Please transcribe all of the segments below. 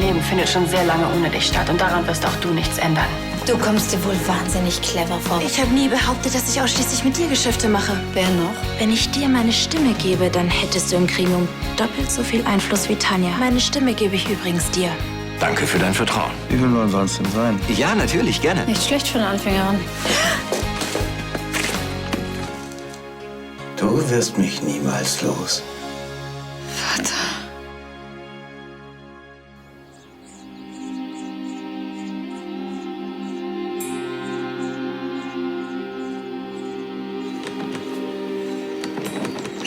Leben findet schon sehr lange ohne dich statt und daran wirst auch du nichts ändern. Du kommst dir wohl wahnsinnig clever vor. Ich habe nie behauptet, dass ich ausschließlich mit dir Geschäfte mache. Wer noch? Wenn ich dir meine Stimme gebe, dann hättest du im Gremium doppelt so viel Einfluss wie Tanja. Meine Stimme gebe ich übrigens dir. Danke für dein Vertrauen. Wie viel wollen sonst denn sein? Ja, natürlich, gerne. Nicht schlecht für eine Anfängerin. Du wirst mich niemals los. Vater.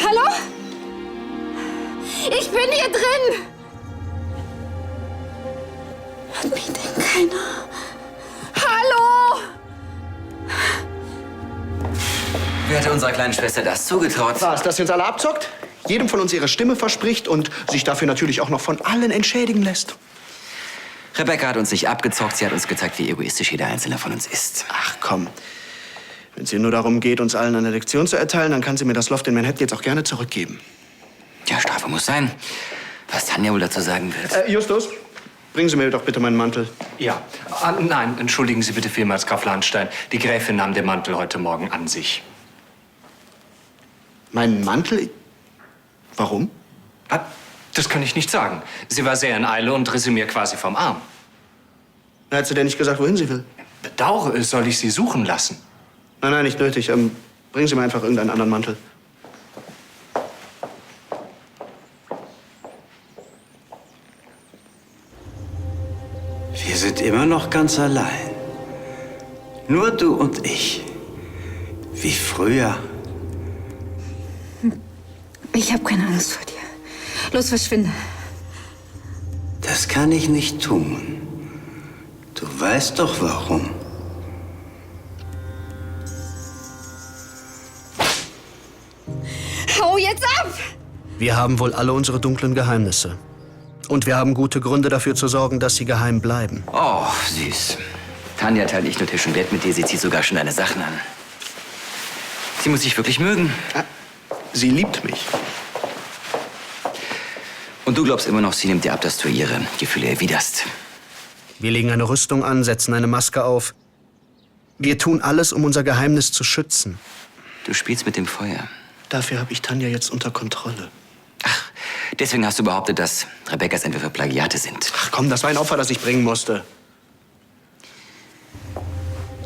Hallo? Ich bin hier drin! Hat mich denn keiner? Hallo? Wer hat unserer kleinen Schwester das zugetraut? Was, dass sie uns alle abzockt? Jedem von uns ihre Stimme verspricht und sich dafür natürlich auch noch von allen entschädigen lässt. Rebecca hat uns nicht abgezockt, sie hat uns gezeigt, wie egoistisch jeder Einzelne von uns ist. Ach komm. Wenn es ihr nur darum geht, uns allen eine Lektion zu erteilen, dann kann sie mir das Loft in Manhattan jetzt auch gerne zurückgeben. Ja, Strafe muss sein. Was Tanja wohl dazu sagen wird. Justus, bringen Sie mir doch bitte meinen Mantel. Ja. Nein, entschuldigen Sie bitte vielmals, Graf Lahnstein. Die Gräfin nahm den Mantel heute Morgen an sich. Meinen Mantel? Warum? Das kann ich nicht sagen. Sie war sehr in Eile und riss sie mir quasi vom Arm. Hat sie denn nicht gesagt, wohin sie will? Bedauere es, soll ich Sie suchen lassen? Nein, nein, nicht nötig. Bringen Sie mir einfach irgendeinen anderen Mantel. Wir sind immer noch ganz allein. Nur du und ich. Wie früher. Ich habe keine Angst vor dir. Los, verschwinde. Das kann ich nicht tun. Du weißt doch warum. Hau jetzt ab! Wir haben wohl alle unsere dunklen Geheimnisse. Und wir haben gute Gründe dafür zu sorgen, dass sie geheim bleiben. Oh, süß. Tanja teilt nicht nur Tisch und Bett mit dir, sie zieht sogar schon deine Sachen an. Sie muss dich wirklich mögen. Sie liebt mich. Und du glaubst immer noch, sie nimmt dir ab, dass du ihre Gefühle erwiderst. Wir legen eine Rüstung an, setzen eine Maske auf. Wir tun alles, um unser Geheimnis zu schützen. Du spielst mit dem Feuer. Dafür habe ich Tanja jetzt unter Kontrolle. Ach, deswegen hast du behauptet, dass Rebecca's Entwürfe Plagiate sind. Ach komm, das war ein Opfer, das ich bringen musste.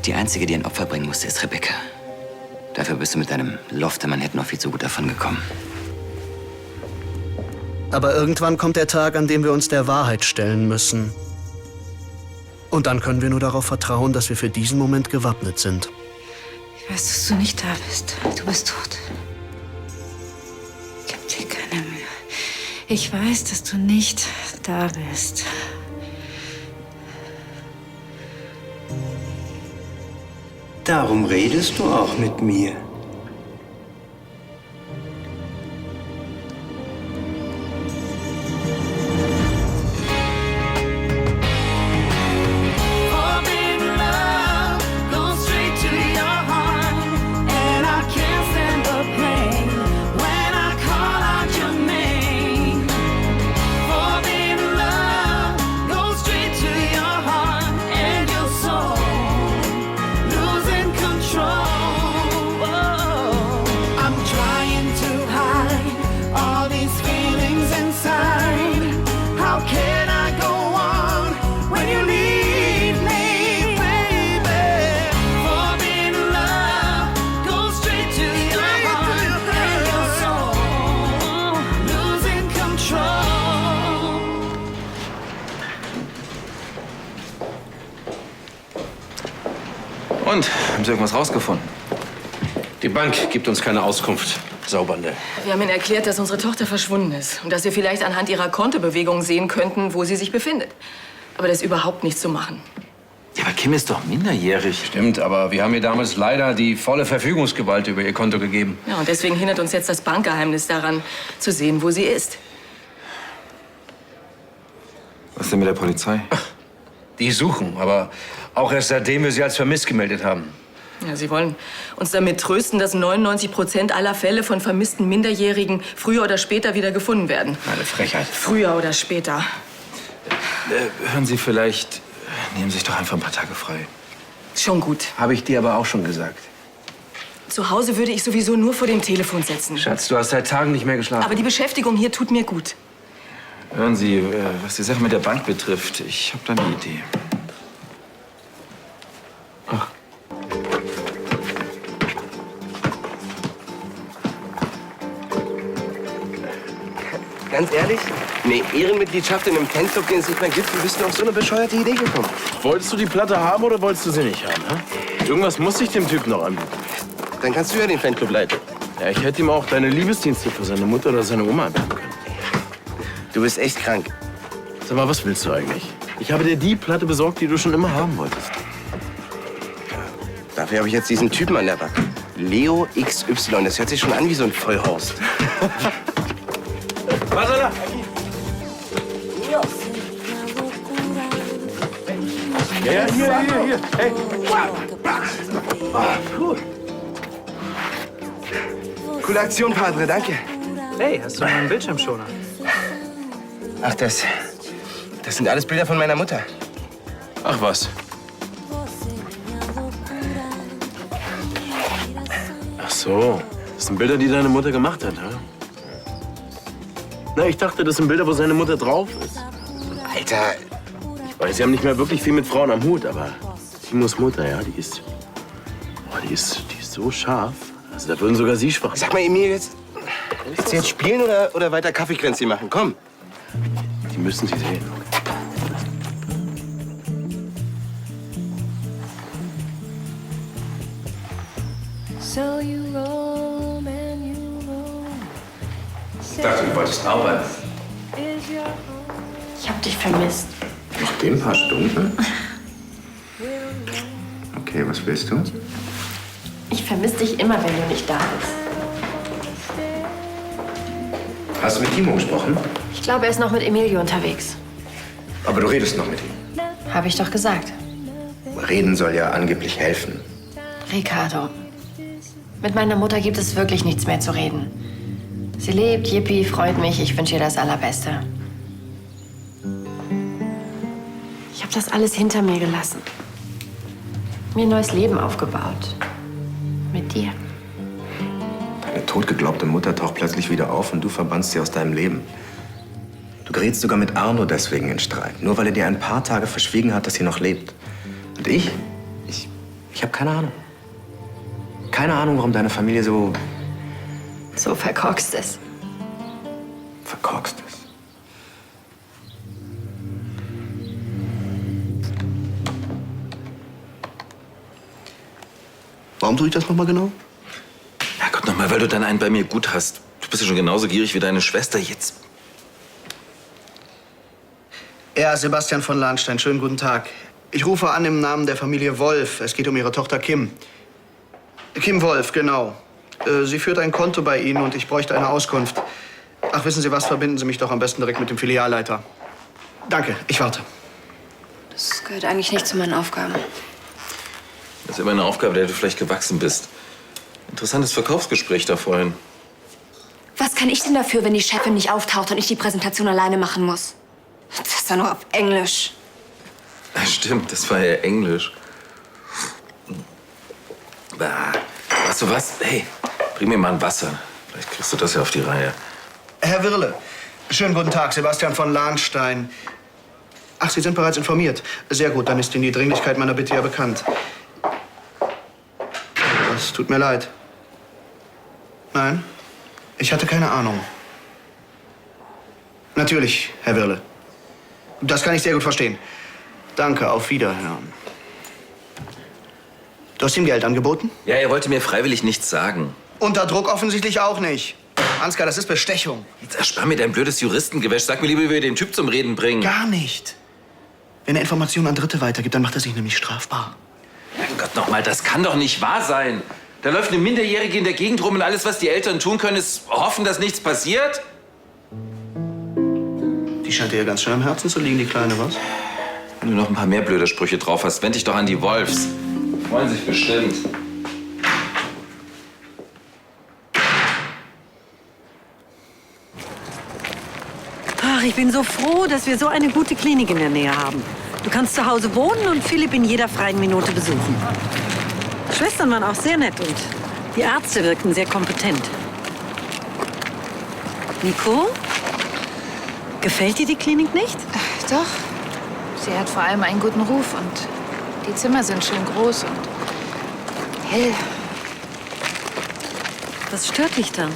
Die einzige, die ein Opfer bringen musste, ist Rebecca. Dafür bist du mit deinem Loft in Manhattan noch viel zu gut davon gekommen. Aber irgendwann kommt der Tag, an dem wir uns der Wahrheit stellen müssen. Und dann können wir nur darauf vertrauen, dass wir für diesen Moment gewappnet sind. Ich weiß, dass du nicht da bist. Du bist tot. Gib dir keine Mühe. Ich weiß, dass du nicht da bist. Darum redest du auch mit mir. Und? Haben Sie irgendwas rausgefunden? Die Bank gibt uns keine Auskunft. Saubernde. Wir haben Ihnen erklärt, dass unsere Tochter verschwunden ist und dass wir vielleicht anhand ihrer Kontobewegungen sehen könnten, wo sie sich befindet. Aber da ist überhaupt nichts zu machen. Ja, aber Kim ist doch minderjährig. Stimmt, aber wir haben ihr damals leider die volle Verfügungsgewalt über ihr Konto gegeben. Ja, und deswegen hindert uns jetzt das Bankgeheimnis daran, zu sehen, wo sie ist. Was denn mit der Polizei? Die suchen, aber auch erst seitdem wir sie als vermisst gemeldet haben. Ja, Sie wollen uns damit trösten, dass 99% aller Fälle von vermissten Minderjährigen früher oder später wieder gefunden werden. Eine Frechheit. Früher oder später. Hören Sie, vielleicht nehmen Sie sich doch einfach ein paar Tage frei. Schon gut. Habe ich dir aber auch schon gesagt. Zu Hause würde ich sowieso nur vor dem Telefon sitzen. Schatz, du hast seit Tagen nicht mehr geschlafen. Aber die Beschäftigung hier tut mir gut. Hören Sie, was die Sache mit der Bank betrifft, ich habe da eine Idee. Ganz ehrlich, eine Ehrenmitgliedschaft in einem Fanclub, den es nicht mehr gibt, wie bist du auf so eine bescheuerte Idee gekommen? Wolltest du die Platte haben oder wolltest du sie nicht haben? Hä? Irgendwas muss ich dem Typen noch anbieten. Dann kannst du ja den Fanclub leiten. Ja, ich hätte ihm auch deine Liebesdienste für seine Mutter oder seine Oma anbieten können. Du bist echt krank. Sag mal, was willst du eigentlich? Ich habe dir die Platte besorgt, die du schon immer haben wolltest. Dafür habe ich jetzt diesen Typen an der Backe. Leo XY, das hört sich schon an wie so ein Vollhorst. Was, Alter? Ja, hier. Hey. Coole Aktion, Padre, danke. Hey, hast du noch einen Bildschirmschoner? Ach, das sind alles Bilder von meiner Mutter. Ach was. Ach so. Das sind Bilder, die deine Mutter gemacht hat, hä? Na, ich dachte, das sind Bilder, wo seine Mutter drauf ist. Alter, Ich weiß, sie haben nicht mehr wirklich viel mit Frauen am Hut, aber Timos Mutter, ja, die ist so scharf. Also da würden sogar sie schwach. sag mal, Emil, willst du jetzt spielen oder weiter Kaffeekränzchen machen? Komm. Die müssen sie sehen. Ich dachte, du wolltest arbeiten. Ich hab dich vermisst. Nach den paar Stunden? Okay, was willst du? Ich vermisse dich immer, wenn du nicht da bist. Hast du mit Timo gesprochen? Ich glaube, er ist noch mit Emilio unterwegs. Aber du redest noch mit ihm. Habe ich doch gesagt. Reden soll ja angeblich helfen. Ricardo, mit meiner Mutter gibt es wirklich nichts mehr zu reden. Sie lebt, yippie, freut mich, ich wünsche ihr das Allerbeste. Ich habe das alles hinter mir gelassen. Mir ein neues Leben aufgebaut. Mit dir. Deine totgeglaubte Mutter taucht plötzlich wieder auf und du verbannst sie aus deinem Leben. Du gerätst sogar mit Arno deswegen in Streit. Nur weil er dir ein paar Tage verschwiegen hat, dass sie noch lebt. Und ich habe keine Ahnung. Keine Ahnung, warum deine Familie so So verkorkst es. verkorkst ist. Warum tue ich das nochmal genau? Ja Gott, nochmal, weil du dann einen bei mir gut hast. Du bist ja schon genauso gierig wie deine Schwester jetzt. Ja, Sebastian von Lahnstein, schönen guten Tag. Ich rufe an im Namen der Familie Wolf. Es geht um Ihre Tochter Kim. Kim Wolf, genau. Sie führt ein Konto bei Ihnen und ich bräuchte eine Auskunft. Ach, wissen Sie was? Verbinden Sie mich doch am besten direkt mit dem Filialleiter. Danke, ich warte. Das gehört eigentlich nicht zu meinen Aufgaben. Das ist immer eine Aufgabe, der du vielleicht gewachsen bist. Interessantes Verkaufsgespräch da vorhin. Was kann ich denn dafür, wenn die Chefin nicht auftaucht und ich die Präsentation alleine machen muss? Das war nur auf Englisch. Ja, stimmt, das war ja Englisch. Bah. Weißt du was? Hey, bring mir mal ein Wasser. Vielleicht kriegst du das ja auf die Reihe. Herr Wirle, schönen guten Tag, Sebastian von Lahnstein. Ach, Sie sind bereits informiert. Sehr gut, dann ist Ihnen die Dringlichkeit meiner Bitte ja bekannt. Das tut mir leid. Nein, ich hatte keine Ahnung. Natürlich, Herr Wirle. Das kann ich sehr gut verstehen. Danke, auf Wiederhören. Du hast ihm Geld angeboten? Ja, er wollte mir freiwillig nichts sagen. Unter Druck offensichtlich auch nicht. Ansgar, das ist Bestechung. Jetzt erspar mir dein blödes Juristengewäsch. Sag mir lieber, wie wir den Typ zum Reden bringen. Gar nicht. Wenn er Informationen an Dritte weitergibt, dann macht er sich nämlich strafbar. Mein Gott, nochmal, das kann doch nicht wahr sein. Da läuft eine Minderjährige in der Gegend rum und alles, was die Eltern tun können, ist hoffen, dass nichts passiert? Die scheint dir ja ganz schön am Herzen zu liegen, die Kleine, was? Wenn du noch ein paar mehr blöde Sprüche drauf hast, wend dich doch an die Wolfs. Freuen sich bestimmt. Ach, ich bin so froh, dass wir so eine gute Klinik in der Nähe haben. Du kannst zu Hause wohnen und Philipp in jeder freien Minute besuchen. Die Schwestern waren auch sehr nett und die Ärzte wirkten sehr kompetent. Nico? Gefällt dir die Klinik nicht? Doch. Sie hat vor allem einen guten Ruf und die Zimmer sind schön groß und hell. Was stört dich dann?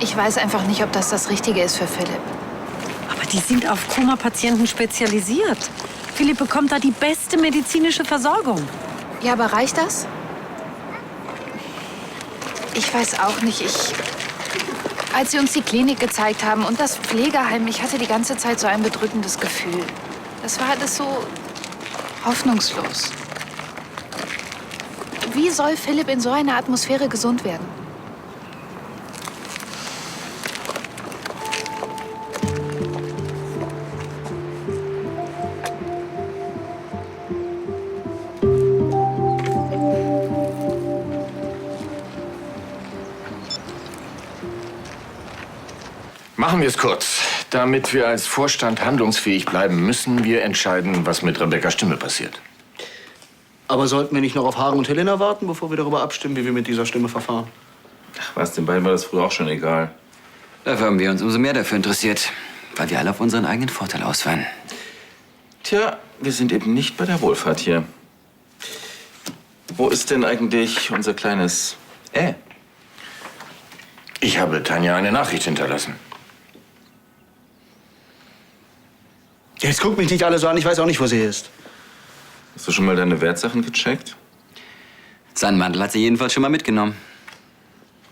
Ich weiß einfach nicht, ob das Richtige ist für Philipp. Aber die sind auf Koma-Patienten spezialisiert. Philipp bekommt da die beste medizinische Versorgung. Ja, aber reicht das? Ich weiß auch nicht. Als sie uns die Klinik gezeigt haben und das Pflegeheim, ich hatte die ganze Zeit so ein bedrückendes Gefühl. Das war alles so hoffnungslos. Wie soll Philipp in so einer Atmosphäre gesund werden? Machen wir es kurz. Damit wir als Vorstand handlungsfähig bleiben, müssen wir entscheiden, was mit Rebekkas Stimme passiert. Aber sollten wir nicht noch auf Hagen und Helena warten, bevor wir darüber abstimmen, wie wir mit dieser Stimme verfahren? Ach was, den beiden war das früher auch schon egal. Dafür haben wir uns umso mehr dafür interessiert, weil wir alle auf unseren eigenen Vorteil aus waren. Tja, wir sind eben nicht bei der Wohlfahrt hier. Wo ist denn eigentlich unser kleines Ich habe Tanja eine Nachricht hinterlassen. Jetzt guckt mich nicht alle so an, ich weiß auch nicht, wo sie ist. Hast du schon mal deine Wertsachen gecheckt? Seinen Mantel hat sie jedenfalls schon mal mitgenommen.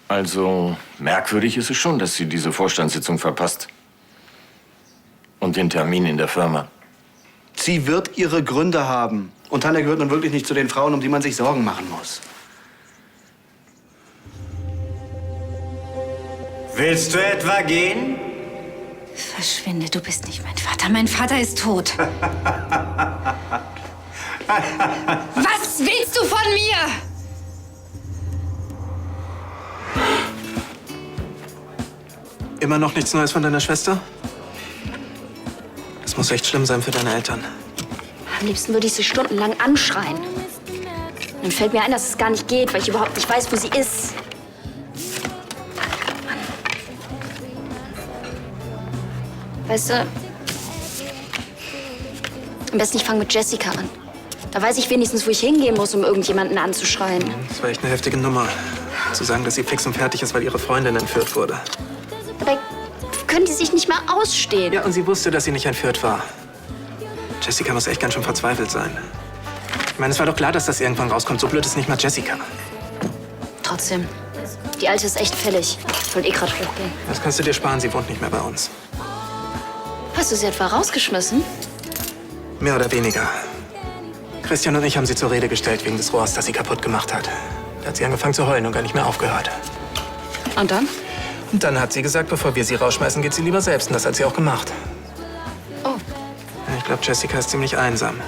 Also merkwürdig ist es schon, dass sie diese Vorstandssitzung verpasst. Und den Termin in der Firma. Sie wird ihre Gründe haben. Und Tanja gehört nun wirklich nicht zu den Frauen, um die man sich Sorgen machen muss. Willst du etwa gehen? Verschwinde, du bist nicht mein Vater. Mein Vater ist tot. Was willst du von mir? Immer noch nichts Neues von deiner Schwester? Das muss echt schlimm sein für deine Eltern. Am liebsten würde ich sie stundenlang anschreien. Dann fällt mir ein, dass es gar nicht geht, weil ich überhaupt nicht weiß, wo sie ist. Mann. Weißt du, am besten ich fange mit Jessica an. Da weiß ich wenigstens, wo ich hingehen muss, um irgendjemanden anzuschreien. Das war echt eine heftige Nummer. Zu sagen, dass sie fix und fertig ist, weil ihre Freundin entführt wurde. Dabei können die sich nicht mal ausstehen. Ja, und sie wusste, dass sie nicht entführt war. Jessica muss echt ganz schön verzweifelt sein. Ich meine, es war doch klar, dass das irgendwann rauskommt. So blöd ist nicht mal Jessica. Trotzdem, die Alte ist echt fällig. Ich wollte eh gerade hochgehen. Das kannst du dir sparen, sie wohnt nicht mehr bei uns. Hast du sie etwa rausgeschmissen? Mehr oder weniger. Christian und ich haben sie zur Rede gestellt wegen des Rohrs, das sie kaputt gemacht hat. Da hat sie angefangen zu heulen und gar nicht mehr aufgehört. Und dann? Und dann hat sie gesagt, bevor wir sie rausschmeißen, geht sie lieber selbst. Und das hat sie auch gemacht. Oh. Ich glaube, Jessica ist ziemlich einsam.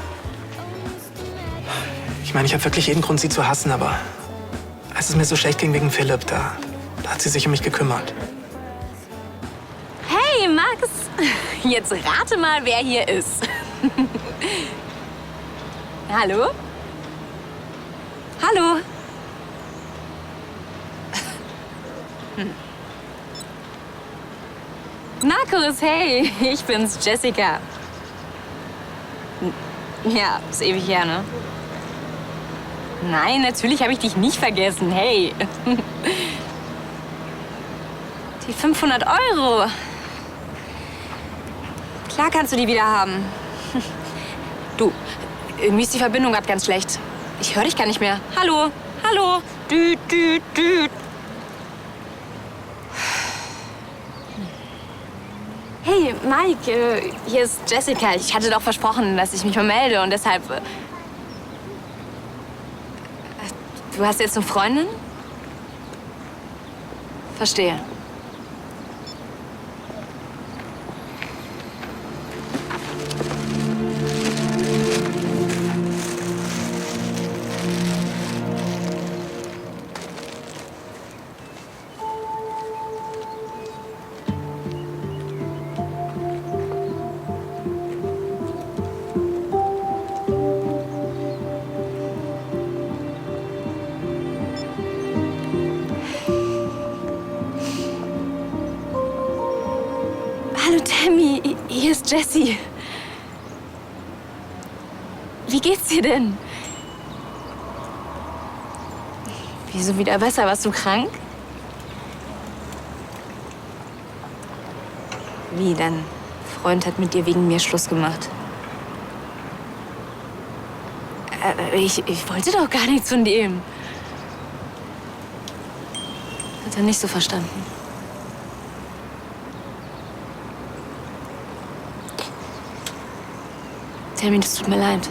Ich meine, ich habe wirklich jeden Grund, sie zu hassen, aber als es mir so schlecht ging wegen Philipp, da hat sie sich um mich gekümmert. Hey, Max! Jetzt rate mal, wer hier ist. Hallo? Hallo? Markus, hey, ich bin's, Jessica. Ja, ist ewig her, ne? Nein, natürlich habe ich dich nicht vergessen, hey. Die 500 €. Klar kannst du die wieder haben. Du, irgendwie ist die Verbindung gerade ganz schlecht. Ich höre dich gar nicht mehr. Hallo? Hallo? Düt, düt, düt. Hey, Mike, hier ist Jessica. Ich hatte doch versprochen, dass ich mich mal melde und deshalb... Du hast jetzt eine Freundin? Verstehe. Hallo Tammy, hier ist Jessie. Wie geht's dir denn? Wieso wieder besser? Warst du krank? Wie, dein Freund hat mit dir wegen mir Schluss gemacht? Ich wollte doch gar nichts von dem. Hat er nicht so verstanden. Tammy, das tut mir leid.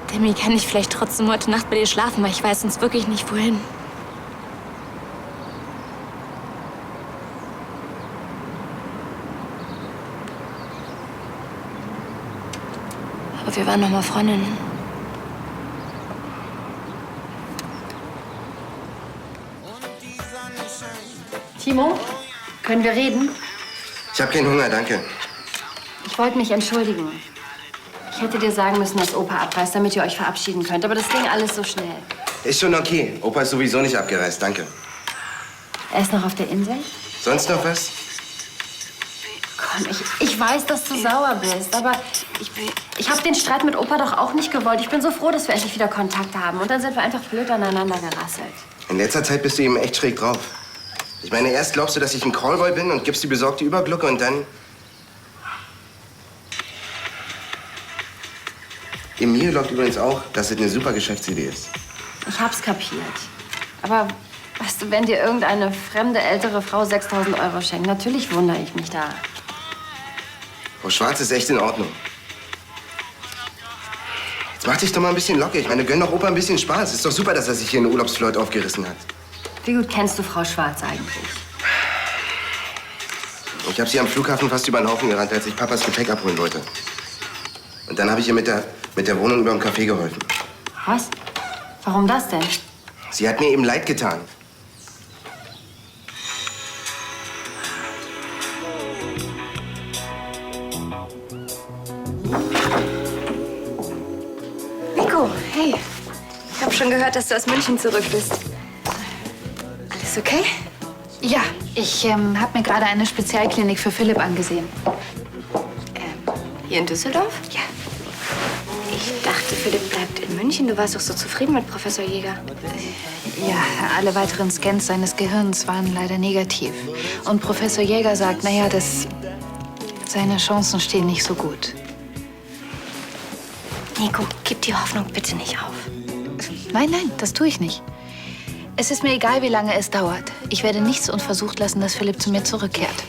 Tammy, kann ich vielleicht trotzdem heute Nacht bei dir schlafen, weil ich weiß sonst wirklich nicht, wohin. Aber wir waren noch mal Freundinnen. Timo, können wir reden? Ich habe keinen Hunger, danke. Ich wollte mich entschuldigen. Ich hätte dir sagen müssen, dass Opa abreist, damit ihr euch verabschieden könnt. Aber das ging alles so schnell. Ist schon okay. Opa ist sowieso nicht abgereist, danke. Er ist noch auf der Insel? Sonst noch was? Komm, ich weiß, dass du sauer bist, aber ich habe den Streit mit Opa doch auch nicht gewollt. Ich bin so froh, dass wir endlich wieder Kontakt haben. Und dann sind wir einfach blöd aneinander gerasselt. In letzter Zeit bist du eben echt schräg drauf. Ich meine, erst glaubst du, dass ich ein Callboy bin und gibst die besorgte Überglucke und dann... Emil glaubt übrigens auch, dass es eine super Geschäftsidee ist. Ich hab's kapiert. Aber weißt du, wenn dir irgendeine fremde, ältere Frau 6.000 € schenkt, natürlich wundere ich mich da. Frau Schwarz ist echt in Ordnung. Jetzt mach dich doch mal ein bisschen locker. Ich meine, gönn doch Opa ein bisschen Spaß. Ist doch super, dass er sich hier einen Urlaubsflirt aufgerissen hat. Wie gut kennst du Frau Schwarz eigentlich? Ich habe sie am Flughafen fast über den Haufen gerannt, als ich Papas Gepäck abholen wollte. Und dann habe ich ihr mit der Wohnung über dem Café geholfen. Was? Warum das denn? Sie hat mir eben leid getan. Nico, hey. Ich habe schon gehört, dass du aus München zurück bist. Alles okay? Ja, ich habe mir gerade eine Spezialklinik für Philipp angesehen. Hier in Düsseldorf? Ja. Ich dachte, Philipp bleibt in München. Du warst doch so zufrieden mit Professor Jäger. Ja, alle weiteren Scans seines Gehirns waren leider negativ. Und Professor Jäger sagt, naja, seine Chancen stehen nicht so gut. Nico, gib die Hoffnung bitte nicht auf. Nein, das tue ich nicht. Es ist mir egal, wie lange es dauert. Ich werde nichts unversucht lassen, dass Philipp zu mir zurückkehrt.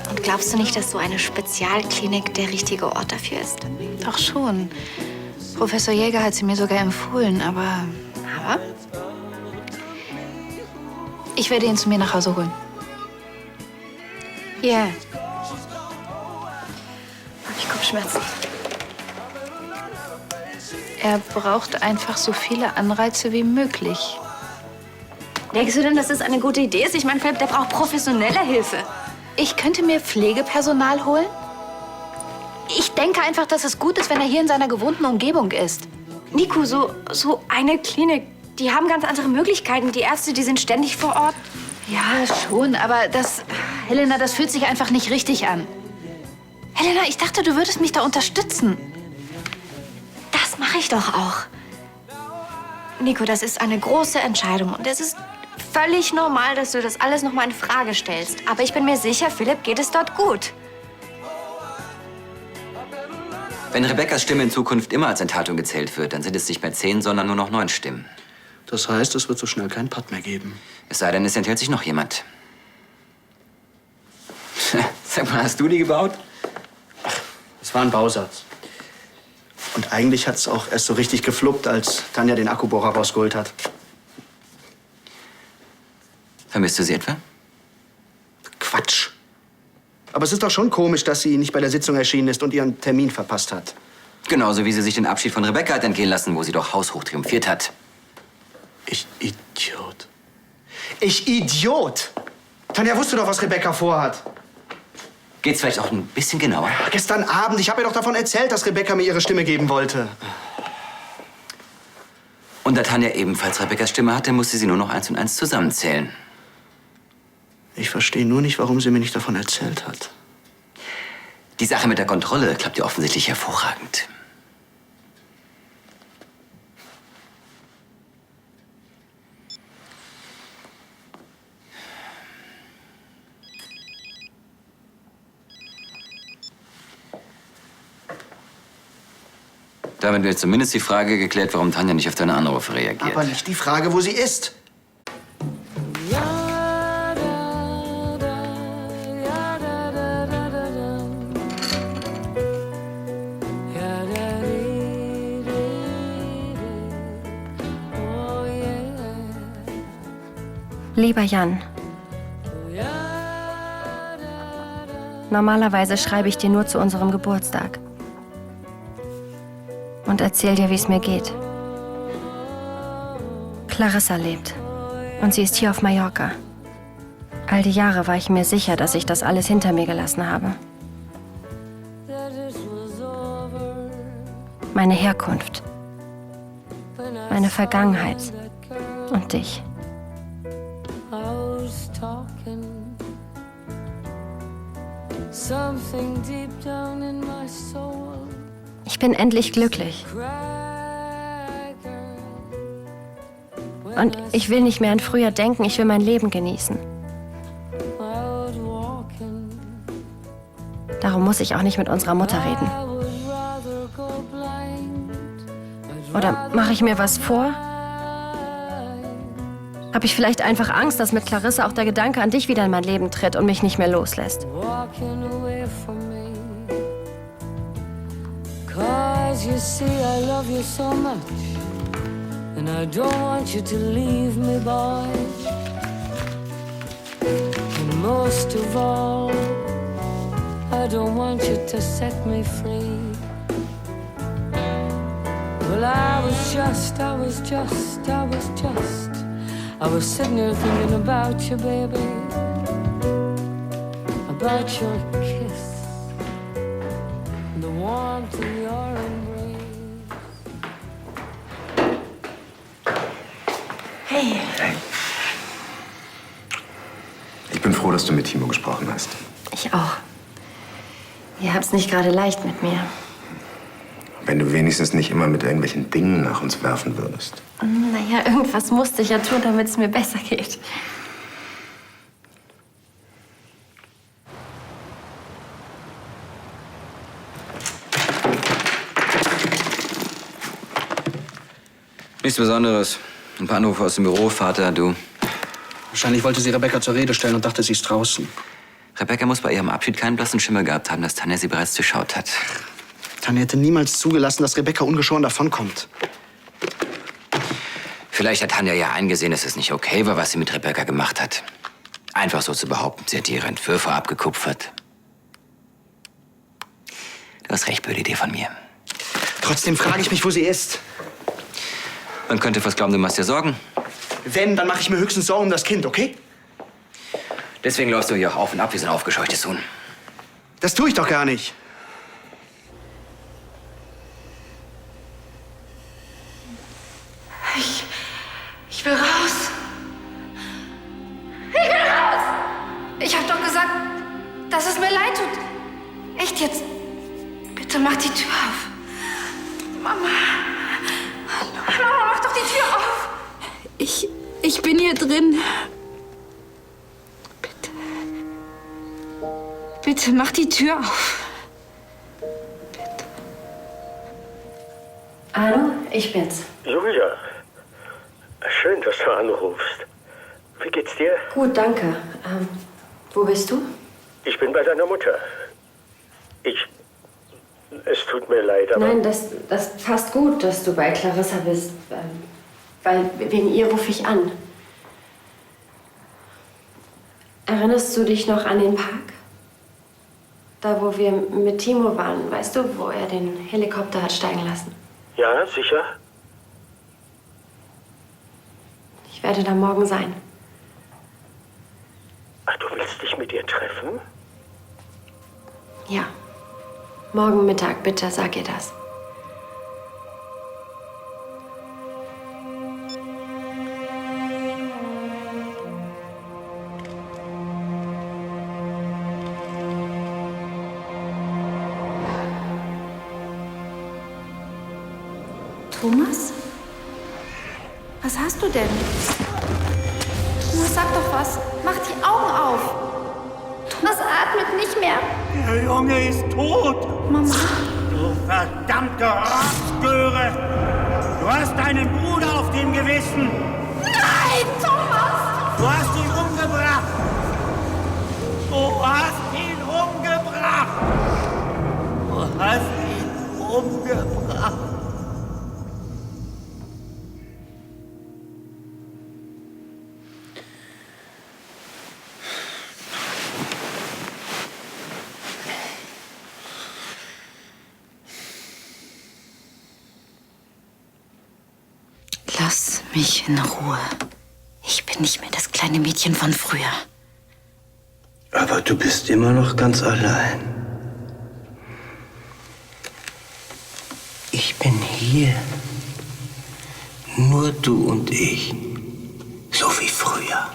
Und glaubst du nicht, dass so eine Spezialklinik der richtige Ort dafür ist? Doch schon. Professor Jäger hat sie mir sogar empfohlen, aber... Aber? Ich werde ihn zu mir nach Hause holen. Ja. Hab ich Kopfschmerzen. Er braucht einfach so viele Anreize wie möglich. Denkst du denn, dass das eine gute Idee ist? Ich meine, Philipp, der braucht professionelle Hilfe. Ich könnte mir Pflegepersonal holen. Ich denke einfach, dass es gut ist, wenn er hier in seiner gewohnten Umgebung ist. Nico, so eine Klinik, die haben ganz andere Möglichkeiten. Die Ärzte, die sind ständig vor Ort. Ja, schon, aber Helena, das fühlt sich einfach nicht richtig an. Helena, ich dachte, du würdest mich da unterstützen. Das mache ich doch auch. Nico, das ist eine große Entscheidung und es ist völlig normal, dass du das alles noch mal in Frage stellst. Aber ich bin mir sicher, Philipp geht es dort gut. Wenn Rebekkas Stimme in Zukunft immer als Enthaltung gezählt wird, dann sind es nicht mehr 10, sondern nur noch 9 Stimmen. Das heißt, es wird so schnell keinen Putt mehr geben. Es sei denn, es enthält sich noch jemand. Sag mal, hast du die gebaut? Es war ein Bausatz. Und eigentlich hat es auch erst so richtig gefluppt, als Tanja den Akkubohrer rausgeholt hat. Vermisst du sie etwa? Quatsch. Aber es ist doch schon komisch, dass sie nicht bei der Sitzung erschienen ist und ihren Termin verpasst hat. Genauso wie sie sich den Abschied von Rebekka hat entgehen lassen, wo sie doch haushoch triumphiert hat. Ich Idiot. Ich Idiot! Tanja wusste doch, was Rebekka vorhat. Geht's vielleicht auch ein bisschen genauer? Gestern Abend, ich habe ihr doch davon erzählt, dass Rebekka mir ihre Stimme geben wollte. Und da Tanja ebenfalls Rebekkas Stimme hatte, musste sie nur noch 1 und 1 zusammenzählen. Ich verstehe nur nicht, warum sie mir nicht davon erzählt hat. Die Sache mit der Kontrolle klappt ja offensichtlich hervorragend. Damit wird zumindest die Frage geklärt, warum Tanja nicht auf deine Anrufe reagiert. Aber nicht die Frage, wo sie ist. Lieber Jan, normalerweise schreibe ich dir nur zu unserem Geburtstag und erzähl dir, wie es mir geht. Clarissa lebt und sie ist hier auf Mallorca. All die Jahre war ich mir sicher, dass ich das alles hinter mir gelassen habe. Meine Herkunft, meine Vergangenheit und dich. Ich bin endlich glücklich. Und ich will nicht mehr an früher denken, ich will mein Leben genießen. Darum muss ich auch nicht mit unserer Mutter reden. Oder mache ich mir was vor? Habe ich vielleicht einfach Angst, dass mit Clarissa auch der Gedanke an dich wieder in mein Leben tritt und mich nicht mehr loslässt? You see, I love you so much, and I don't want you to leave me, boy. And most of all, I don't want you to set me free. Well, I was sitting here thinking about you, baby, about your kiss, the warmth in your embrace. Hey. Hey. Ich bin froh, dass du mit Timo gesprochen hast. Ich auch. Ihr habt's nicht gerade leicht mit mir. Wenn du wenigstens nicht immer mit irgendwelchen Dingen nach uns werfen würdest. Naja, irgendwas musste ich ja tun, damit es mir besser geht. Nichts Besonderes. Ein paar Anrufe aus dem Büro, Vater, du. Wahrscheinlich wollte sie Rebecca zur Rede stellen und dachte, sie ist draußen. Rebecca muss bei ihrem Abschied keinen blassen Schimmer gehabt haben, dass Tanja sie bereits durchschaut hat. Tanja hätte niemals zugelassen, dass Rebecca ungeschoren davonkommt. Vielleicht hat Tanja ja eingesehen, dass es nicht okay war, was sie mit Rebecca gemacht hat. Einfach so zu behaupten, sie hätte ihre Entwürfe abgekupfert. Du hast recht, blöde Idee von mir. Trotzdem frage ich mich, wo sie ist. Man könnte fast glauben, du machst dir Sorgen. Wenn, dann mache ich mir höchstens Sorgen um das Kind, okay? Deswegen läufst du hier auch auf und ab wie so ein aufgescheuchtes Huhn. Das tue ich doch gar nicht. Ich will raus. Ich will raus! Ich hab doch gesagt, dass es mir leid tut. Echt jetzt? Bitte mach die Tür auf. Mama. Mama, mach doch die Tür auf. Ich bin hier drin. Bitte. Bitte mach die Tür auf. Hallo, ich bin's. Julia, schön, dass du anrufst. Wie geht's dir? Gut, danke. Wo bist du? Ich bin bei deiner Mutter. Es tut mir leid, aber... Nein, das passt gut, dass du bei Clarissa bist. Weil wegen ihr rufe ich an. Erinnerst du dich noch an den Park? Da, wo wir mit Timo waren, weißt du, wo er den Helikopter hat steigen lassen? Ja, sicher. Ich werde da morgen sein. Ach, du willst dich mit ihr treffen? Ja. Morgen Mittag, bitte sag ihr das. Thomas? Was hast du denn? Thomas, sag doch was. Mach die Augen auf. Thomas atmet nicht mehr. Der Junge ist tot. Mama? Du verdammte Rotzgöre! Du hast deinen Bruder auf dem Gewissen. Nein, Thomas! Du hast ihn umgebracht. Du hast ihn umgebracht. Du hast ihn umgebracht. Lass mich in Ruhe. Ich bin nicht mehr das kleine Mädchen von früher. Aber du bist immer noch ganz allein. Ich bin hier. Nur du und ich. So wie früher.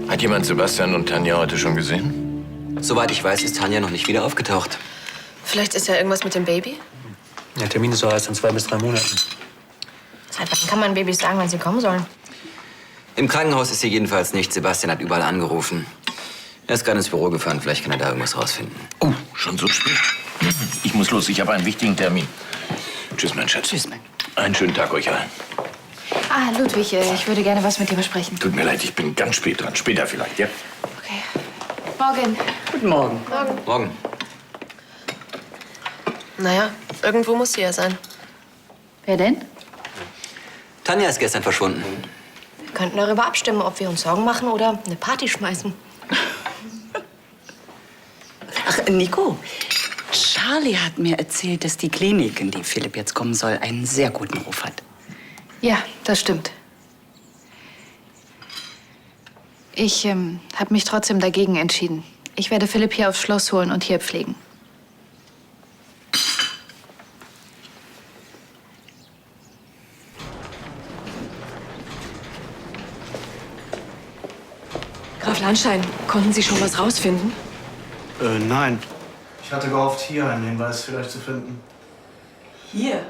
Hat jemand Sebastian und Tanja heute schon gesehen? Soweit ich weiß, ist Tanja noch nicht wieder aufgetaucht. Vielleicht ist ja irgendwas mit dem Baby? Der Termin ist doch erst in 2 bis 3 Monaten. Seit wann kann man Babys sagen, wann sie kommen sollen? Im Krankenhaus ist sie jedenfalls nicht. Sebastian hat überall angerufen. Er ist gerade ins Büro gefahren. Vielleicht kann er da irgendwas rausfinden. Oh, schon so spät. Ich muss los, ich habe einen wichtigen Termin. Tschüss, mein Schatz. Tschüss, mein. Einen schönen Tag euch allen. Ah, Ludwig, ich würde gerne was mit dir besprechen. Tut mir leid, ich bin ganz spät dran. Später vielleicht, ja? Okay. Morgen. Guten Morgen. Morgen. Naja, irgendwo muss sie ja sein. Wer denn? Tanja ist gestern verschwunden. Wir könnten darüber abstimmen, ob wir uns Sorgen machen oder eine Party schmeißen. Ach, Nico, Charlie hat mir erzählt, dass die Klinik, in die Philipp jetzt kommen soll, einen sehr guten Ruf hat. Ja, das stimmt. Ich habe mich trotzdem dagegen entschieden. Ich werde Philipp hier aufs Schloss holen und hier pflegen. Graf Landstein, konnten Sie schon was rausfinden? Nein. Ich hatte gehofft, hier einen Hinweis vielleicht zu finden. Hier?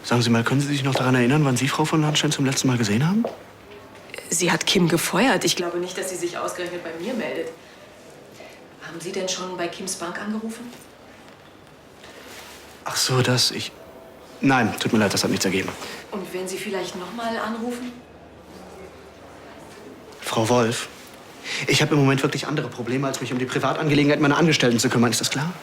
Sagen Sie mal, können Sie sich noch daran erinnern, wann Sie Frau von Landstein zum letzten Mal gesehen haben? Sie hat Kim gefeuert. Ich glaube nicht, dass sie sich ausgerechnet bei mir meldet. Haben Sie denn schon bei Kims Bank angerufen? Ach so, Nein, tut mir leid, das hat nichts ergeben. Und wenn Sie vielleicht noch mal anrufen? Frau Wolf, ich habe im Moment wirklich andere Probleme, als mich um die Privatangelegenheiten meiner Angestellten zu kümmern. Ist das klar?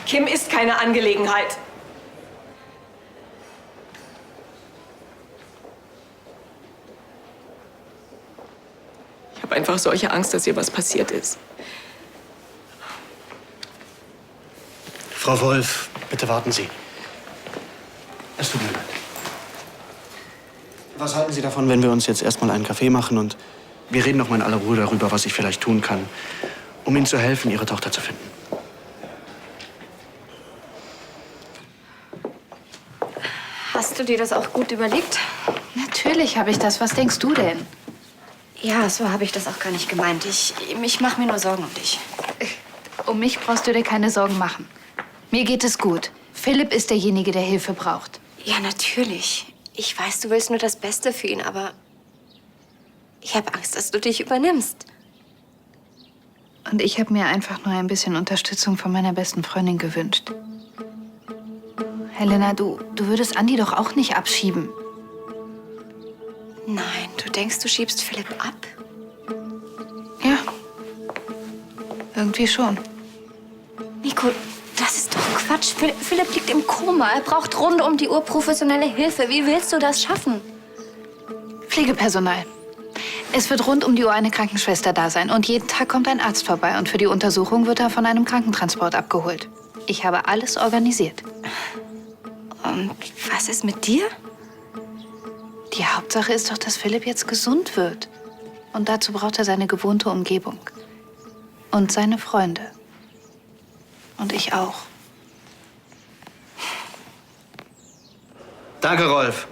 Kim ist keine Angelegenheit. Ich habe einfach solche Angst, dass ihr was passiert ist. Frau Wolf, bitte warten Sie. Es tut mir leid. Was halten Sie davon, wenn wir uns jetzt erstmal einen Kaffee machen und wir reden noch mal in aller Ruhe darüber, was ich vielleicht tun kann, um Ihnen zu helfen, Ihre Tochter zu finden? Hast du dir das auch gut überlegt? Natürlich habe ich das. Was denkst du denn? Ja, so habe ich das auch gar nicht gemeint. Ich mache mir nur Sorgen um dich. Um mich brauchst du dir keine Sorgen machen. Mir geht es gut. Philipp ist derjenige, der Hilfe braucht. Ja, natürlich. Ich weiß, du willst nur das Beste für ihn, aber ich habe Angst, dass du dich übernimmst. Und ich habe mir einfach nur ein bisschen Unterstützung von meiner besten Freundin gewünscht. Helena, du würdest Andi doch auch nicht abschieben. Nein, du denkst, du schiebst Philipp ab? Ja. Irgendwie schon. Nico, das ist doch Quatsch. Philipp liegt im Koma. Er braucht rund um die Uhr professionelle Hilfe. Wie willst du das schaffen? Pflegepersonal. Es wird rund um die Uhr eine Krankenschwester da sein. Und jeden Tag kommt ein Arzt vorbei. Und für die Untersuchung wird er von einem Krankentransport abgeholt. Ich habe alles organisiert. Und was ist mit dir? Die Hauptsache ist doch, dass Philipp jetzt gesund wird. Und dazu braucht er seine gewohnte Umgebung. Und seine Freunde. Und ich auch. Danke, Rolf.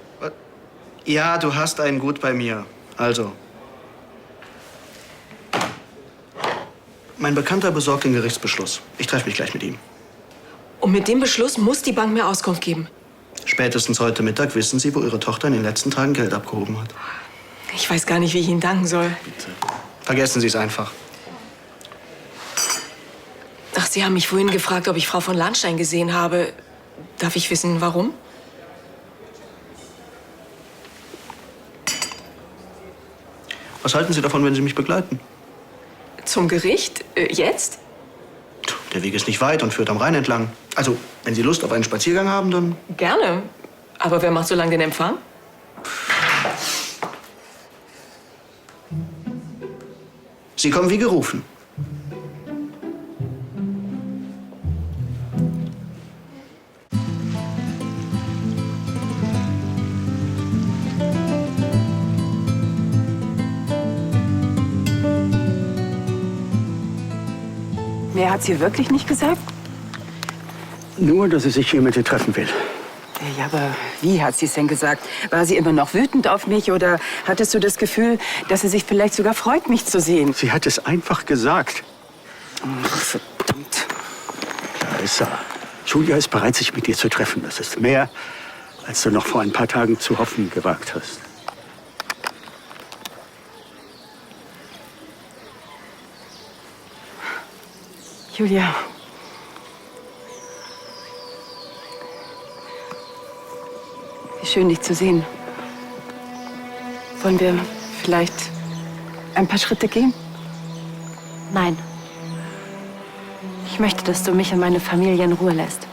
Ja, du hast einen Gut bei mir. Also. Mein Bekannter besorgt den Gerichtsbeschluss. Ich treffe mich gleich mit ihm. Und mit dem Beschluss muss die Bank mir Auskunft geben. Spätestens heute Mittag wissen Sie, wo Ihre Tochter in den letzten Tagen Geld abgehoben hat. Ich weiß gar nicht, wie ich Ihnen danken soll. Bitte. Vergessen Sie es einfach. Ach, Sie haben mich vorhin gefragt, ob ich Frau von Lahnstein gesehen habe. Darf ich wissen, warum? Was halten Sie davon, wenn Sie mich begleiten? Zum Gericht? Jetzt? Der Weg ist nicht weit und führt am Rhein entlang. Also, wenn Sie Lust auf einen Spaziergang haben, dann... Gerne. Aber wer macht so lange den Empfang? Sie kommen wie gerufen. Mehr hat sie wirklich nicht gesagt? Nur, dass sie sich hier mit dir treffen will. Ja, aber wie hat sie es denn gesagt? War sie immer noch wütend auf mich oder hattest du das Gefühl, dass sie sich vielleicht sogar freut, mich zu sehen? Sie hat es einfach gesagt. Ach, verdammt. Clarissa, Julia ist bereit, sich mit dir zu treffen. Das ist mehr, als du noch vor ein paar Tagen zu hoffen gewagt hast. Julia. Wie schön, dich zu sehen. Wollen wir vielleicht ein paar Schritte gehen? Nein. Ich möchte, dass du mich und meine Familie in Ruhe lässt.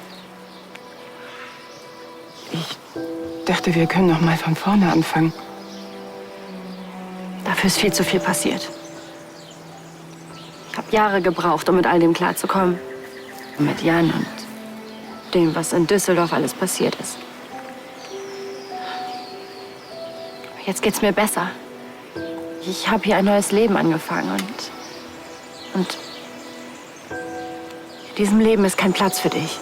Ich dachte, wir können noch mal von vorne anfangen. Dafür ist viel zu viel passiert. Ich habe Jahre gebraucht, um mit all dem klarzukommen. Mit Jan und dem, was in Düsseldorf alles passiert ist. Jetzt geht's mir besser. Ich habe hier ein neues Leben angefangen und in diesem Leben ist kein Platz für dich.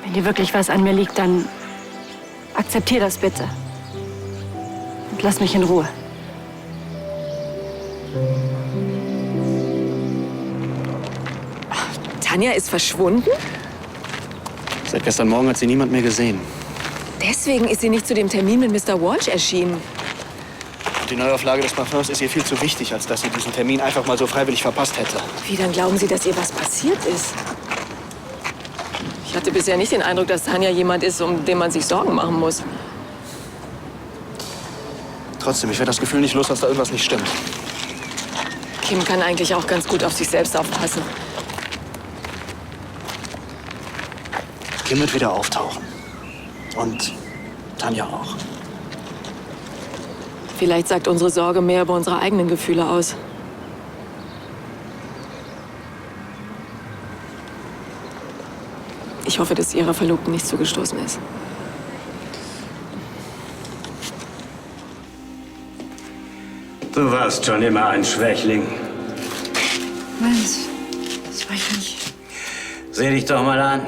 Wenn dir wirklich was an mir liegt, dann akzeptier das bitte. Und lass mich in Ruhe. Tanja ist verschwunden? Seit gestern Morgen hat sie niemand mehr gesehen. Deswegen ist sie nicht zu dem Termin mit Mr. Walsh erschienen. Die Neuauflage des Parfums ist ihr viel zu wichtig, als dass sie diesen Termin einfach mal so freiwillig verpasst hätte. Wie, dann glauben Sie, dass ihr was passiert ist? Ich hatte bisher nicht den Eindruck, dass Tanja jemand ist, um den man sich Sorgen machen muss. Trotzdem, ich werde das Gefühl nicht los, dass da irgendwas nicht stimmt. Kim kann eigentlich auch ganz gut auf sich selbst aufpassen. Kim wird wieder auftauchen. Und Tanja auch. Vielleicht sagt unsere Sorge mehr über unsere eigenen Gefühle aus. Ich hoffe, dass Ihrer Verlobten nichts zugestoßen ist. Du warst schon immer ein Schwächling. Was? Das war ich nicht. Seh dich doch mal an.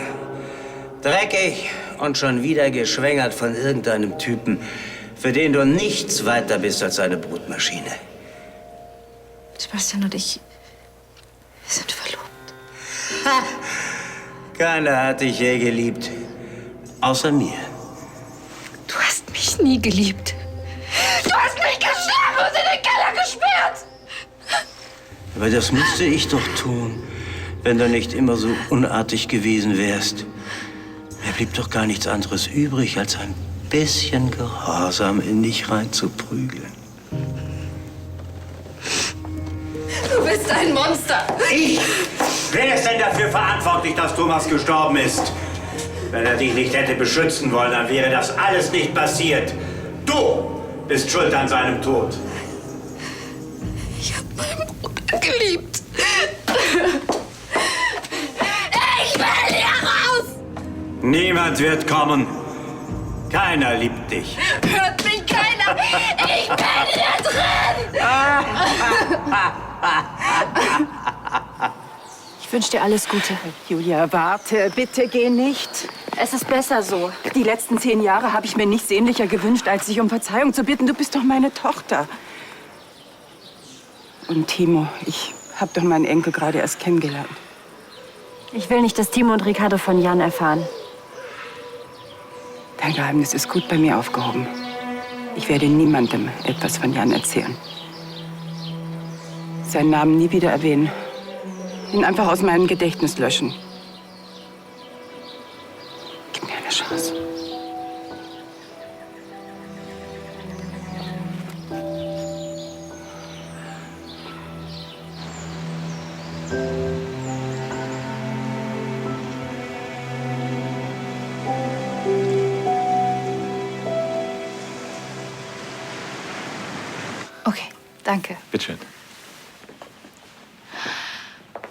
Dreckig und schon wieder geschwängert von irgendeinem Typen, für den du nichts weiter bist als eine Brutmaschine. Sebastian und ich, wir sind verlobt. Ha! Keiner hat dich je geliebt. Außer mir. Du hast mich nie geliebt. Du hast mich geschlagen und in den Keller gesperrt. Aber das müsste ich doch tun, wenn du nicht immer so unartig gewesen wärst. Mir blieb doch gar nichts anderes übrig, als ein bisschen Gehorsam in dich reinzuprügeln. Du bist ein Monster. Ich? Wer ist denn dafür verantwortlich, dass Thomas gestorben ist? Wenn er dich nicht hätte beschützen wollen, dann wäre das alles nicht passiert. Du bist schuld an seinem Tod. Ich habe meinen Bruder geliebt. Ich will hier raus! Niemand wird kommen. Keiner liebt dich. Hört mich keiner! Ich bin hier drin! Ich wünsche dir alles Gute. Julia, warte, bitte geh nicht. Es ist besser so. Die letzten 10 Jahre habe ich mir nichts sehnlicher gewünscht, als dich um Verzeihung zu bitten. Du bist doch meine Tochter. Und Timo, ich habe doch meinen Enkel gerade erst kennengelernt. Ich will nicht, dass Timo und Ricardo von Jan erfahren. Dein Geheimnis ist gut bei mir aufgehoben. Ich werde niemandem etwas von Jan erzählen. Seinen Namen nie wieder erwähnen. Ihn einfach aus meinem Gedächtnis löschen. Gib mir eine Chance. Okay, danke. Bitte schön.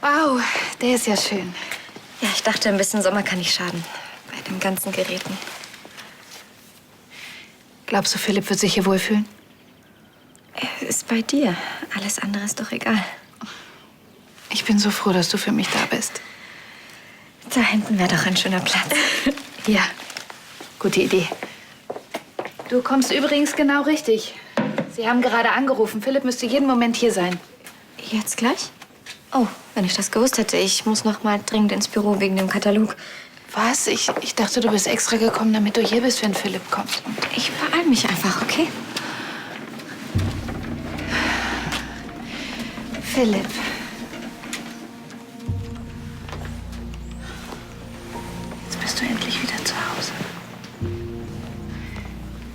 Wow, der ist ja schön. Ja, ich dachte, ein bisschen Sommer kann nicht schaden. Bei den ganzen Geräten. Glaubst du, Philipp wird sich hier wohlfühlen? Er ist bei dir. Alles andere ist doch egal. Ich bin so froh, dass du für mich da bist. Da hinten wäre doch ein schöner Platz. Ja, gute Idee. Du kommst übrigens genau richtig. Sie haben gerade angerufen. Philipp müsste jeden Moment hier sein. Jetzt gleich? Oh, wenn ich das gewusst hätte. Ich muss noch mal dringend ins Büro wegen dem Katalog. Was? Ich dachte, du bist extra gekommen, damit du hier bist, wenn Philipp kommt. Ich beeil mich einfach, okay? Philipp. Jetzt bist du endlich wieder zu Hause.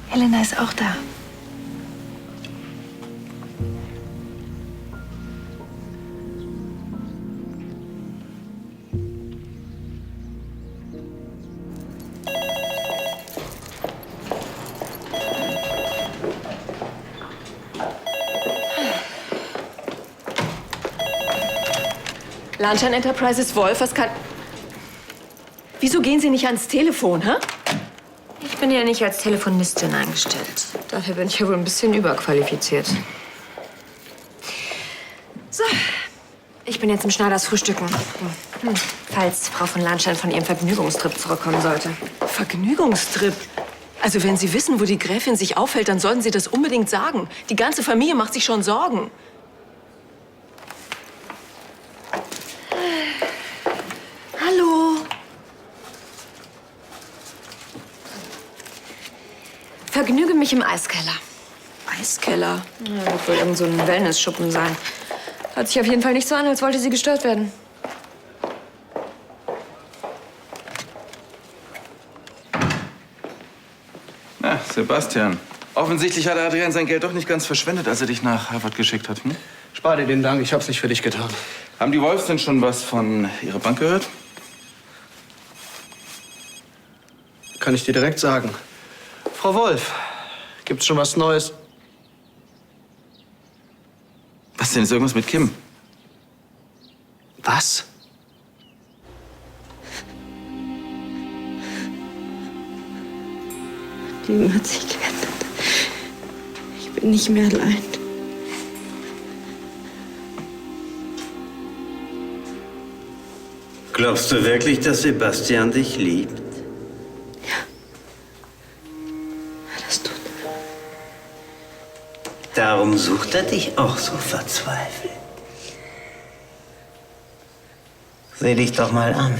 Helena ist auch da. Lahnstein Enterprises Wolf, was kann... Wieso gehen Sie nicht ans Telefon, hä? Ich bin ja nicht als Telefonistin eingestellt. Dafür bin ich ja wohl ein bisschen überqualifiziert. So, ich bin jetzt im Schneiders frühstücken. Falls Frau von Lahnstein von ihrem Vergnügungstrip zurückkommen sollte. Vergnügungstrip? Also wenn Sie wissen, wo die Gräfin sich aufhält, dann sollten Sie das unbedingt sagen. Die ganze Familie macht sich schon Sorgen. Hallo. Vergnüge mich im Eiskeller. Eiskeller? Ja, wird wohl irgend so ein Wellnessschuppen sein. Hört sich auf jeden Fall nicht so an, als wollte sie gestört werden. Na, Sebastian. Offensichtlich hat Adrian sein Geld doch nicht ganz verschwendet, als er dich nach Harvard geschickt hat. Hm? Spar dir den Dank, ich hab's nicht für dich getan. Haben die Wolfs denn schon was von ihrer Bank gehört? Kann ich dir direkt sagen. Frau Wolf, gibt's schon was Neues? Was denn? Ist irgendwas mit Kim? Was? Die Leben hat sich geändert. Ich bin nicht mehr allein. Glaubst du wirklich, dass Sebastian dich liebt? Das tut Darum sucht er dich auch so verzweifelt. Seh dich doch mal an.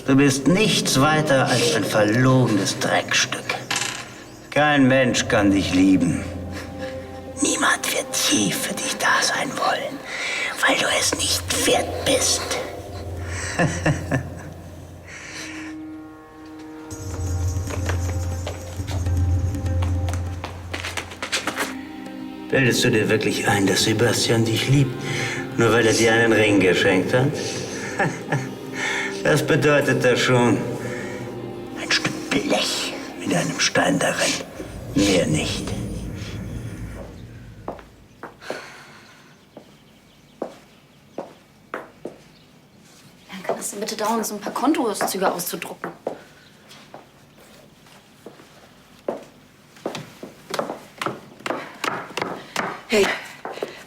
Du bist nichts weiter als ein verlogenes Dreckstück. Kein Mensch kann dich lieben. Niemand wird je für dich da sein wollen, weil du es nicht wert bist. Bildest du dir wirklich ein, dass Sebastian dich liebt, nur weil er dir einen Ring geschenkt hat? Das bedeutet das schon. Ein Stück Blech mit einem Stein darin. Mehr nicht. Dann kann es denn bitte dauern, so ein paar Kontoauszüge auszudrucken? Hey,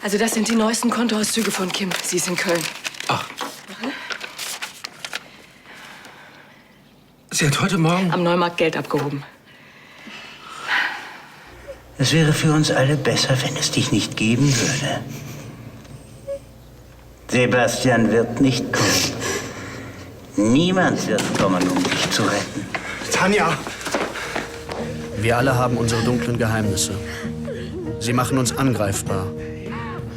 also das sind die neuesten Kontoauszüge von Kim. Sie ist in Köln. Ach. Sie hat heute Morgen am Neumarkt Geld abgehoben. Es wäre für uns alle besser, wenn es dich nicht geben würde. Sebastian wird nicht kommen. Niemand wird kommen, um dich zu retten. Tanja! Wir alle haben unsere dunklen Geheimnisse. Sie machen uns angreifbar.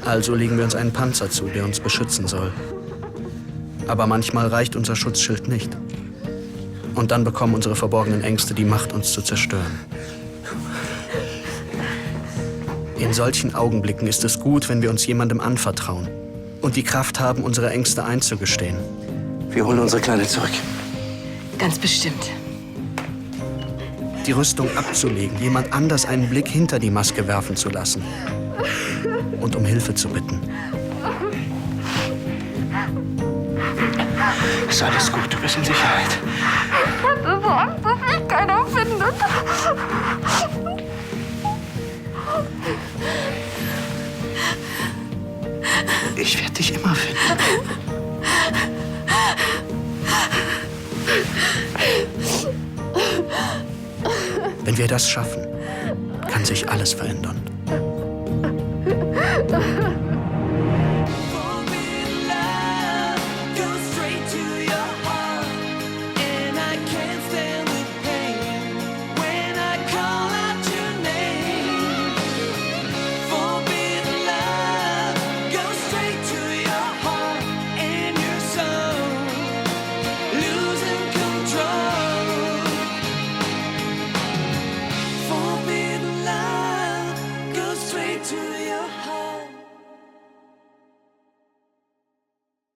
Also legen wir uns einen Panzer zu, der uns beschützen soll. Aber manchmal reicht unser Schutzschild nicht. Und dann bekommen unsere verborgenen Ängste die Macht, uns zu zerstören. In solchen Augenblicken ist es gut, wenn wir uns jemandem anvertrauen und die Kraft haben, unsere Ängste einzugestehen. Wir holen unsere Kleine zurück. Ganz bestimmt. Die Rüstung abzulegen, jemand anders einen Blick hinter die Maske werfen zu lassen und um Hilfe zu bitten. Ist alles gut, du bist in Sicherheit. Ich hatte so Angst, dass mich keiner findet. Ich werde dich immer finden. Wenn wir das schaffen, kann sich alles verändern. To